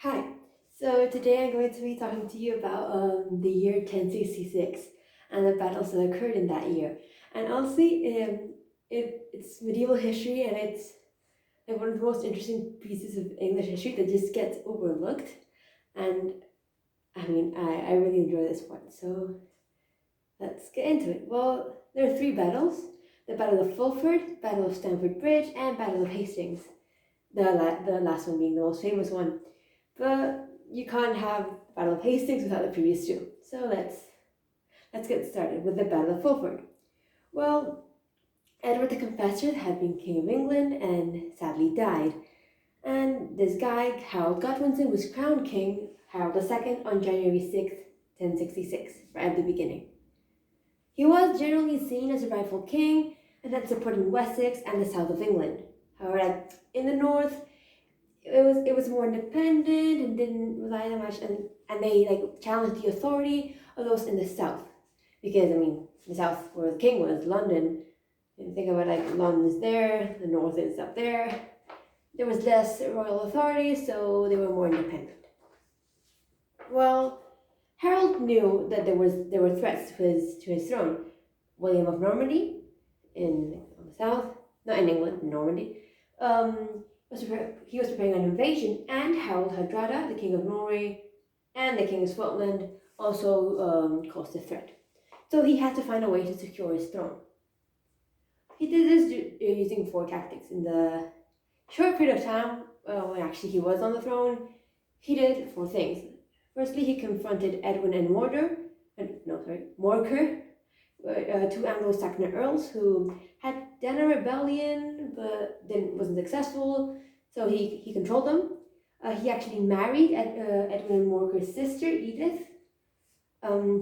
Hi. So today I'm going to be talking to you about the year 1066 and the battles that occurred in that year. And honestly, it's medieval history, and it's like one of the most interesting pieces of English history that just gets overlooked. And I really enjoy this one. So let's get into it. Well, there are three battles: the Battle of Fulford, Battle of Stamford Bridge, and Battle of Hastings. The last one being the most famous one. But you can't have Battle of Hastings without the previous two. So let's get started with the Battle of Fulford. Well, Edward the Confessor had been King of England and sadly died. And this guy, Harold Godwinson, was crowned King Harold II on January 6th, 1066, right at the beginning. He was generally seen as a rightful king and had support in Wessex and the south of England. However, in the north, it was more independent and didn't rely that much, and they challenged the authority of those in the south, because the south where the king was, London. And think about London is there, the north is up there. There was less royal authority, so they were more independent. Well, Harold knew that there were threats to his throne. William of Normandy in the south, not in England, in Normandy. He was preparing an invasion, and Harold Hardrada, the king of Norway, and the king of Scotland also caused a threat. So he had to find a way to secure his throne. He did this using four tactics. In the short period of time when actually he was on the throne, he did four things. Firstly, he confronted Edwin and Morcar, two Anglo-Saxon earls who had done a rebellion but wasn't successful, so he controlled them. He actually married Edwin and Morcar's sister, Edith.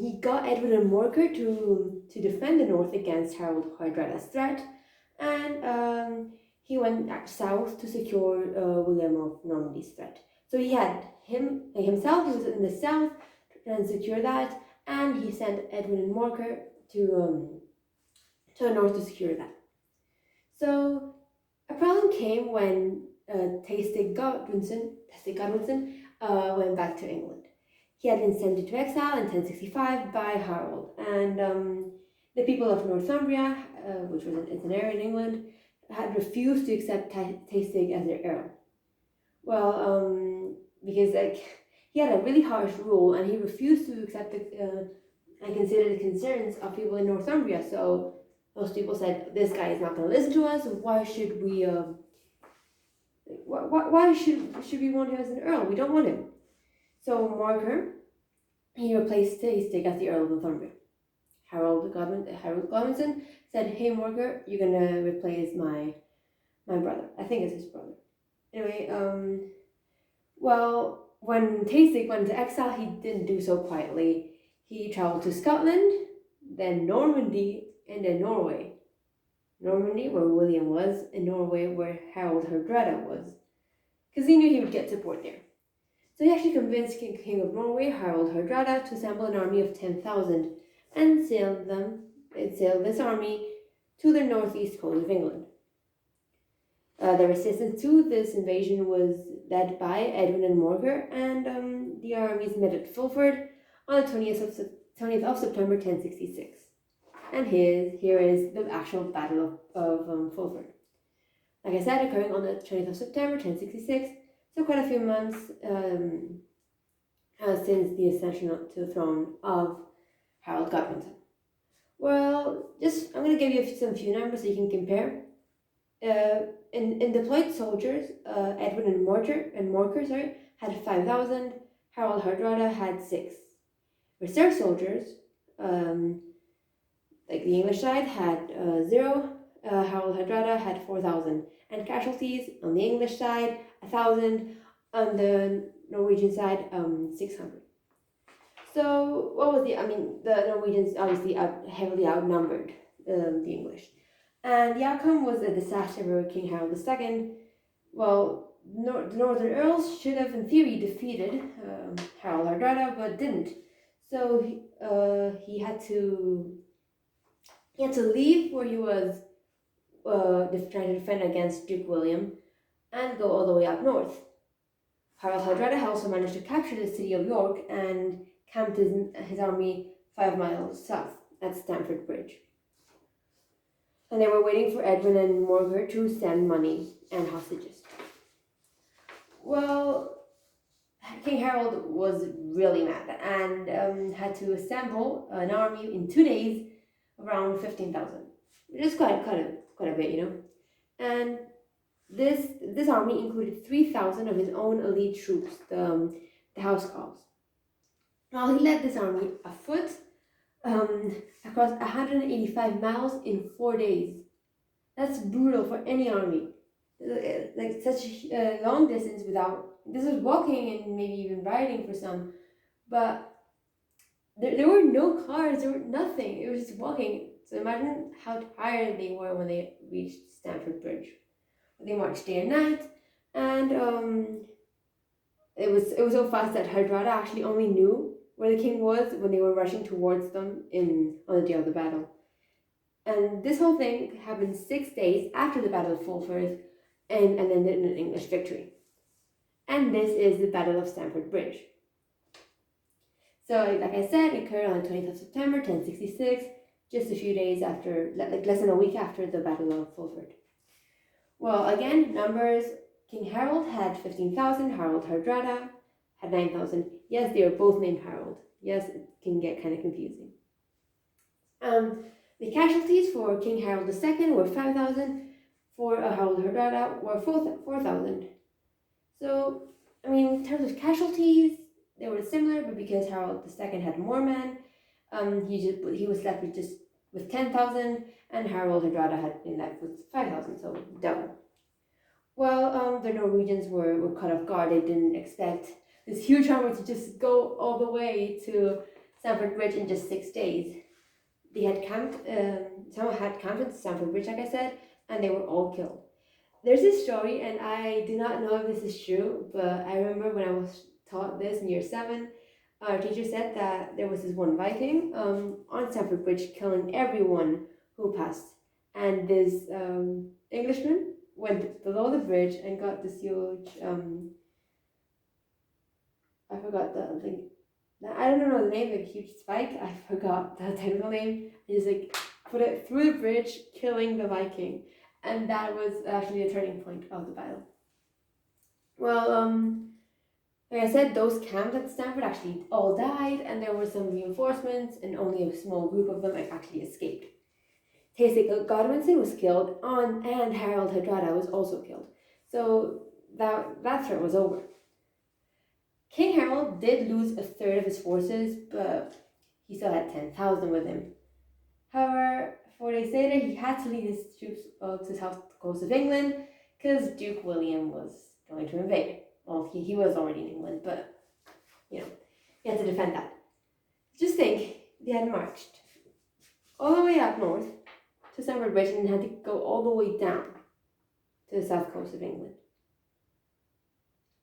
He got Edwin and Morcar to defend the north against Harold Hardrada's threat, and he went south to secure William of Normandy's threat. So he had himself, he was in the south trying to secure that, and he sent Edwin and Morcar to the north to secure that. So a problem came when Tastig Godwinson went back to England. He had been sent into exile in 1065 by Harold, and the people of Northumbria, which was an area in England, had refused to accept Tastig as their earl. Well, because he had a really harsh rule, and he refused to accept and consider the concerns of people in Northumbria. So most people said, this guy is not going to listen to us. Why should we? Why should we want him as an earl? We don't want him. So Morcar, he replaced Tastig as the Earl of Northumbria. Harold Godwinson said, "Hey Morcar, you're gonna replace my brother. I think it's his brother." Anyway, well, when Tastig went into exile, he didn't do so quietly. He traveled to Scotland, then Normandy, and then Norway. Normandy, where William was, and Norway, where Harold Hardrada was, because he knew he would get support there. So he actually convinced King of Norway, Harald Hardrada, to assemble an army of 10,000 and sailed this army to the northeast coast of England. The resistance to this invasion was led by Edwin and Morcar, and the armies met at Fulford on the 20th of September 1066. And here is the actual Battle of Fulford. Like I said, occurring on the 20th of September 1066, so quite a few months since the ascension to the throne of Harold Godwinson. Well, I'm going to give you some few numbers so you can compare. In deployed soldiers, Edwin and Morcar had 5,000. Harold Hardrada had 6. Reserve soldiers, like the English side, had 0. Harold Hardrada had 4,000. And casualties on the English side, 1,000. On the Norwegian side, 600. So what was the Norwegians obviously heavily outnumbered the English. And the outcome was a disaster for King Harold II. Well, the Northern Earls should have, in theory, defeated Harold Hardrada, but didn't. So he had to leave where he was trying to defend against Duke William and go all the way up north. Hardrada also managed to capture the city of York and camped his army 5 miles south at Stamford Bridge. And they were waiting for Edwin and Morgar to send money and hostages. Well, King Harold was really mad and had to assemble an army in 2 days, around 15,000, which is quite a bit, And this army included 3,000 of his own elite troops, the housecarls. Well, he led this army afoot across 185 miles in 4 days. That's brutal for any army. Like such a long distance without. This was walking and maybe even riding for some, but there were no cars. There were nothing. It was just walking. So imagine how tired they were when they reached Stamford Bridge. They marched day and night, and it was so fast that Hardrada actually only knew where the king was when they were rushing towards them on the day of the battle. And this whole thing happened 6 days after the Battle of Fulford, and ended in an English victory. And this is the Battle of Stamford Bridge. So, like I said, it occurred on the 20th of September, 1066, just a few days after, like less than a week after the Battle of Fulford. Well, again, numbers. King Harold had 15,000, Harold Hardrada had 9,000. Yes, they are both named Harold. Yes, it can get kind of confusing. The casualties for King Harold II were 5,000, for Harold Hardrada were 4,000. So, I mean, in terms of casualties, they were similar, but because Harold II had more men, he was left with 10,000, and Harold Hardrada had been left with 5,000, so double. Well, the Norwegians were caught off guard. They didn't expect this huge army to just go all the way to Stamford Bridge in just 6 days. They had camped, some had camped at Stamford Bridge, like I said, and they were all killed. There's this story, and I do not know if this is true, but I remember when I was taught this in year 7, our teacher said that there was this one Viking on Stamford Bridge killing everyone who passed, and this Englishman went below the bridge and got this huge, I forgot the thing. I don't know the name, like huge spike. I forgot the technical name. He just put it through the bridge, killing the Viking, and that was actually the turning point of the battle. Well, like I said, those camped at Stamford actually all died, and there were some reinforcements, and only a small group of them actually escaped. Godwinson was killed, and Harold Hardrada was also killed. So that threat was over. King Harold did lose a third of his forces, but he still had 10,000 with him. However, 4 days later, he had to lead his troops to the south coast of England because Duke William was going to invade. Well, he was already in England, but, he had to defend that. Just think, they had marched all the way up north to Stamford Bridge and had to go all the way down to the south coast of England.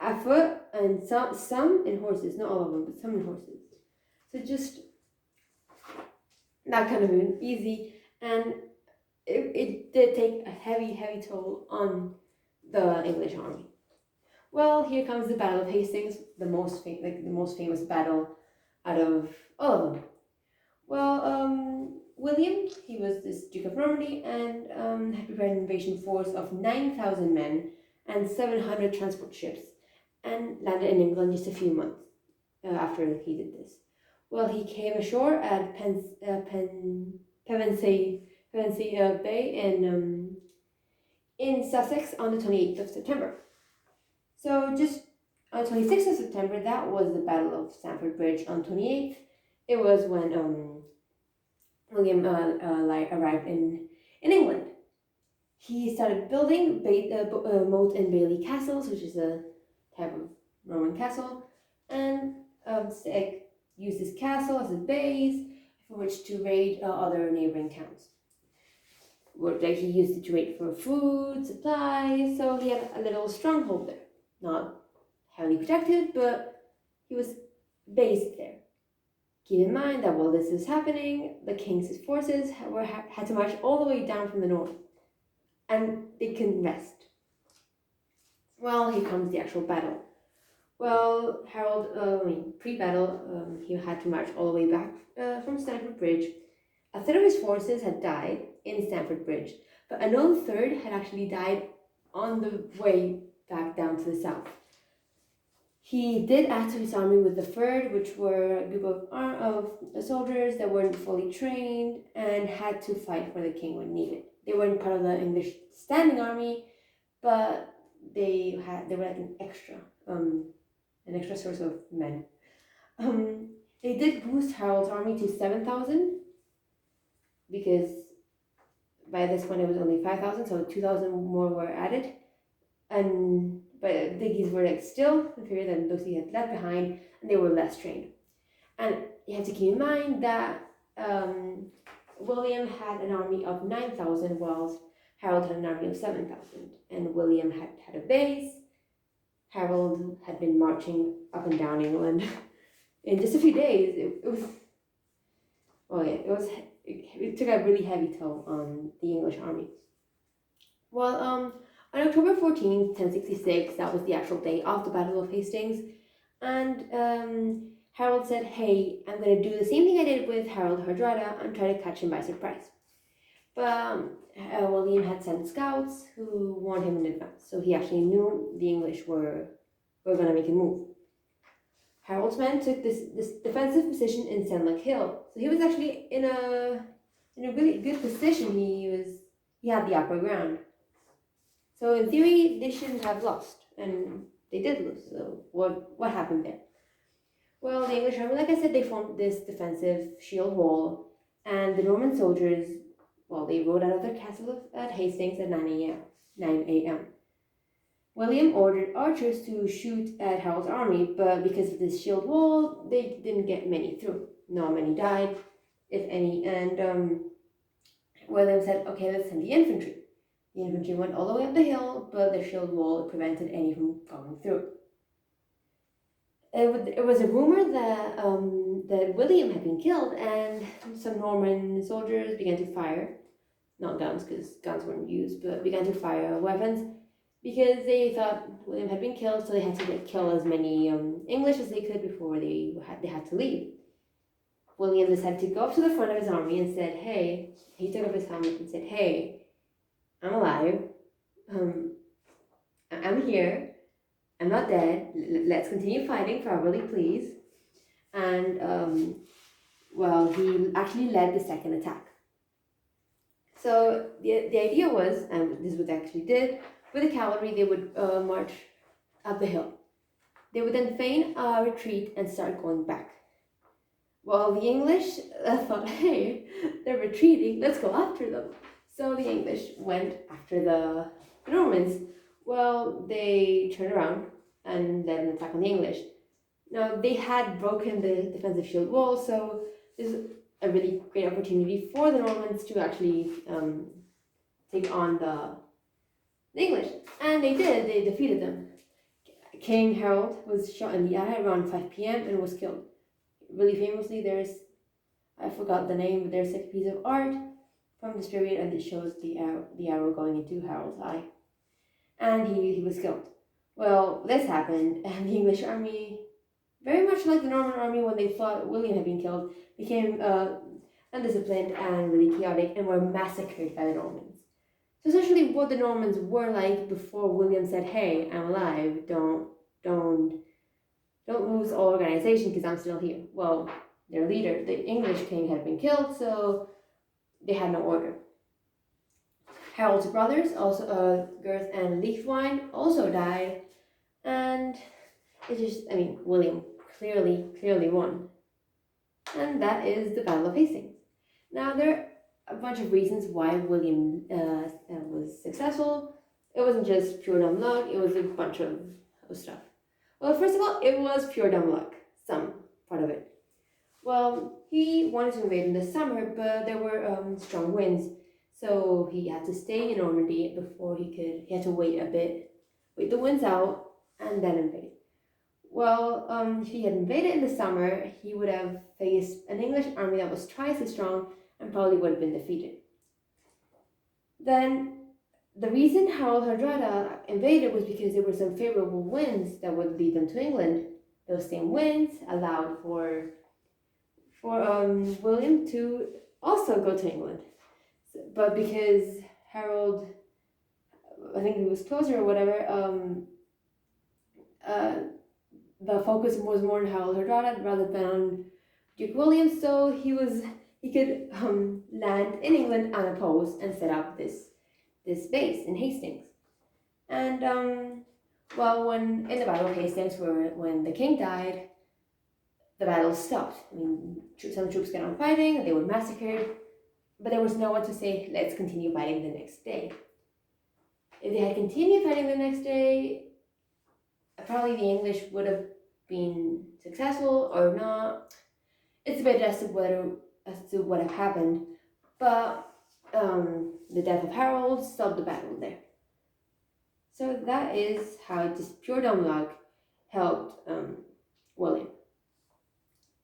Afoot, and some in horses, not all of them, but some in horses. So just that kind of easy, and it did take a heavy toll on the English army. Well, here comes the Battle of Hastings, the most famous battle out of all of them. Well, William, he was this Duke of Normandy, and had prepared an invasion force of 9,000 men and 700 transport ships, and landed in England just a few months after he did this. Well, he came ashore at Pevensey Bay in Sussex on the 28th of September. So just on the 26th of September, that was the Battle of Stamford Bridge. On 28th, it was when William arrived in England. He started building moat and bailey castles, which is a type of Roman castle, and used this castle as a base for which to raid other neighboring towns. He used it to raid for food, supplies, so he had a little stronghold there. Not heavily protected, but he was based there. Keep in mind that while this is happening, the king's forces had to march all the way down from the north, and they couldn't rest. Well, here comes the actual battle. Well, Harold, pre-battle, he had to march all the way back from Stamford Bridge. A third of his forces had died in Stamford Bridge, but another third had actually died on the way back down to the south. He did add to his army with the Fulford, which were a group of soldiers that weren't fully trained and had to fight for the king when needed. They weren't part of the English standing army, but they were like an extra source of men. They did boost Harold's army to 7,000 because by this point it was only 5,000, so 2,000 more were added. But these were like still inferior than those he had left behind, and they were less trained. And you have to keep in mind that William had an army of 9,000, whilst Harold had an army of 7,000. And William had a base. Harold had been marching up and down England. In just a few days, it took a really heavy toll on the English army. Well, on October 14th, 1066, that was the actual day of the Battle of Hastings, and Harold said, hey, I'm going to do the same thing I did with Harold Hardrada and try to catch him by surprise. But William had sent scouts who warned him in advance, so he actually knew the English were going to make a move. Harold's men took this defensive position in Senlac Hill, so he was actually in a really good position. He had the upper ground. So in theory, they shouldn't have lost, and they did lose. So what happened there? Well, the English army, like I said, they formed this defensive shield wall, and the Norman soldiers, they rode out of their castle at Hastings at 9 a.m. William ordered archers to shoot at Harold's army, but because of this shield wall, they didn't get many through. Not many died, if any, and William said, okay, let's send the infantry. The infantry went all the way up the hill, but the shield wall prevented any from going through. It was a rumor that William had been killed, and some Norman soldiers began to fire, not guns because guns weren't used, but began to fire weapons because they thought William had been killed, so they had to kill as many English as they could before they had to leave. William decided to go up to the front of his army and said, hey, he took off his helmet and said, hey, I'm alive, I'm here, I'm not dead, let's continue fighting properly, please. And, he actually led the second attack. So the idea was, and this is what they actually did, with the cavalry, they would march up the hill. They would then feign a retreat and start going back. Well, the English thought, hey, they're retreating, let's go after them. So the English went after the Normans. Well, they turned around and led an attack on the English. Now, they had broken the defensive shield wall, so this is a really great opportunity for the Normans to actually take on the English. And they did, they defeated them. King Harold was shot in the eye around 5 p.m. and was killed. Really famously, I forgot the name, but there's a piece of art from this period, and it shows the arrow going into Harold's eye. And he was killed. Well, this happened, and the English army, very much like the Norman army when they thought William had been killed, became undisciplined and really chaotic and were massacred by the Normans. So essentially what the Normans were like before William said, hey, I'm alive, don't lose all organization because I'm still here. Well, their leader, the English king, had been killed, so they had no order. Harold's brothers, also Gurth and Leithwine, also died, and William clearly won. And that is the Battle of Hastings. Now, there are a bunch of reasons why William was successful. It wasn't just pure dumb luck, it was a bunch of stuff. Well, first of all, it was pure dumb luck, some part of it. Well, he wanted to invade in the summer, but there were strong winds, so he had to stay in Normandy before he had to wait a bit, wait the winds out, and then invade. Well, if he had invaded in the summer, he would have faced an English army that was twice as strong and probably would have been defeated. Then the reason Harold Hardrada invaded was because there were some favorable winds that would lead them to England. Those same winds allowed for William to also go to England. But because Harold, I think he was closer or whatever, the focus was more on Harold Hardrada rather than on Duke William, so he could land in England unopposed and set up this base in Hastings. And well, when in the Battle of Hastings, when the king died, the battle stopped. I mean, some troops got on fighting, they were massacred, but there was no one to say, let's continue fighting the next day. If they had continued fighting the next day, probably the English would have been successful or not. It's debated as to what had happened, but the death of Harold stopped the battle there. So that is how just pure dumb luck helped William.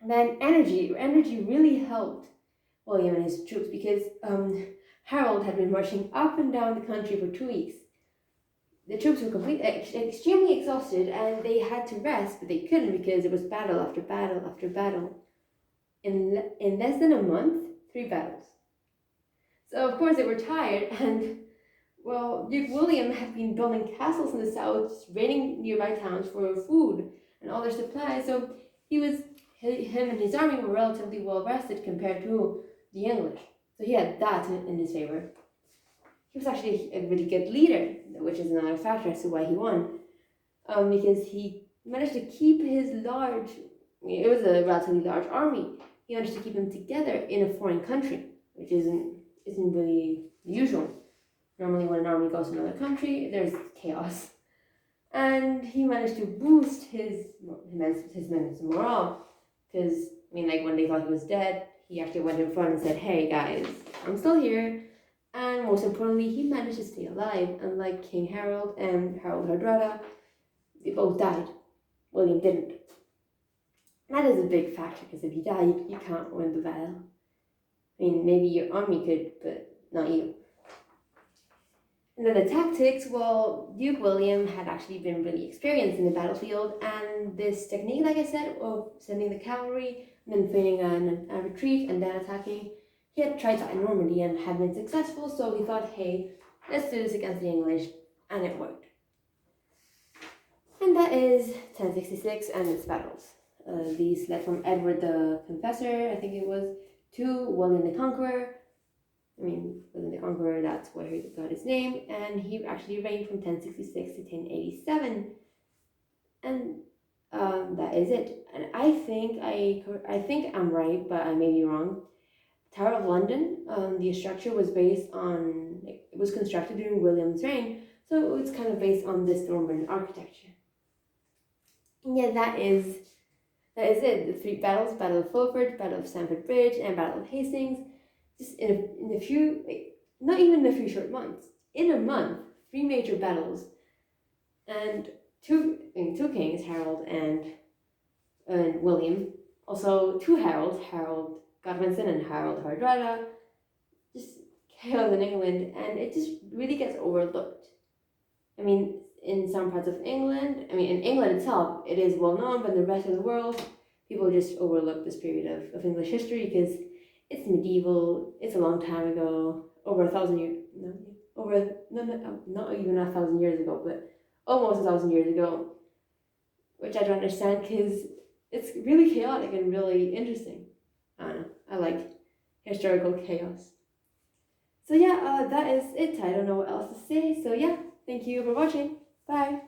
And then energy really helped William and his troops because Harold had been marching up and down the country for 2 weeks. The troops were extremely exhausted, and they had to rest, but they couldn't because it was battle after battle after battle. In less than a month, 3 battles. So of course they were tired, and well, Duke William had been building castles in the south, raiding nearby towns for food and all their supplies. So him and his army were relatively well rested compared to the English. So he had that in his favor. He was actually a really good leader, which is another factor as to why he won. Because he managed to keep it was a relatively large army. He managed to keep them together in a foreign country, which isn't really usual. Normally when an army goes to another country, there's chaos. And he managed to boost his men's morale. Because, I mean, like when they thought he was dead, he actually went in front and said, hey guys, I'm still here. And most importantly, he managed to stay alive. Unlike King Harold and Harold Hardrada, they both died. William didn't. That is a big factor, because if you die, you can't win the battle. I mean, maybe your army could, but not you. And then the tactics, well, Duke William had actually been really experienced in the battlefield, and this technique, like I said, of sending the cavalry, and then feigning a retreat, and then attacking, he had tried that in Normandy and had been successful, so he thought, hey, let's do this against the English, and it worked. And that is 1066 and its battles. These led from Edward the Confessor, I think it was, to William the Conqueror. I mean, William the Conqueror, that's where he got his name, and he actually reigned from 1066 to 1087. And that is it. And I think I'm right, but I may be wrong. Tower of London, the structure was based on, it was constructed during William's reign, so it's kind of based on this Norman architecture. And yeah, that is it. The 3 battles: Battle of Fulford, Battle of Stamford Bridge, and Battle of Hastings. Just in a few, not even a few short months. In a month, 3 major battles, and two kings, Harold and William. Also 2 Harolds, Harold Godwinson and Harold Hardrada. Just chaos in England, and it just really gets overlooked. I mean, in some parts of England, in England itself, it is well known, but in the rest of the world, people just overlook this period of English history because it's medieval, it's a long time ago, over 1,000 years, not even 1,000 years ago, but almost 1,000 years ago, which I don't understand because it's really chaotic and really interesting. I don't know, I like historical chaos. So yeah, that is it. I don't know what else to say. So yeah, thank you for watching. Bye.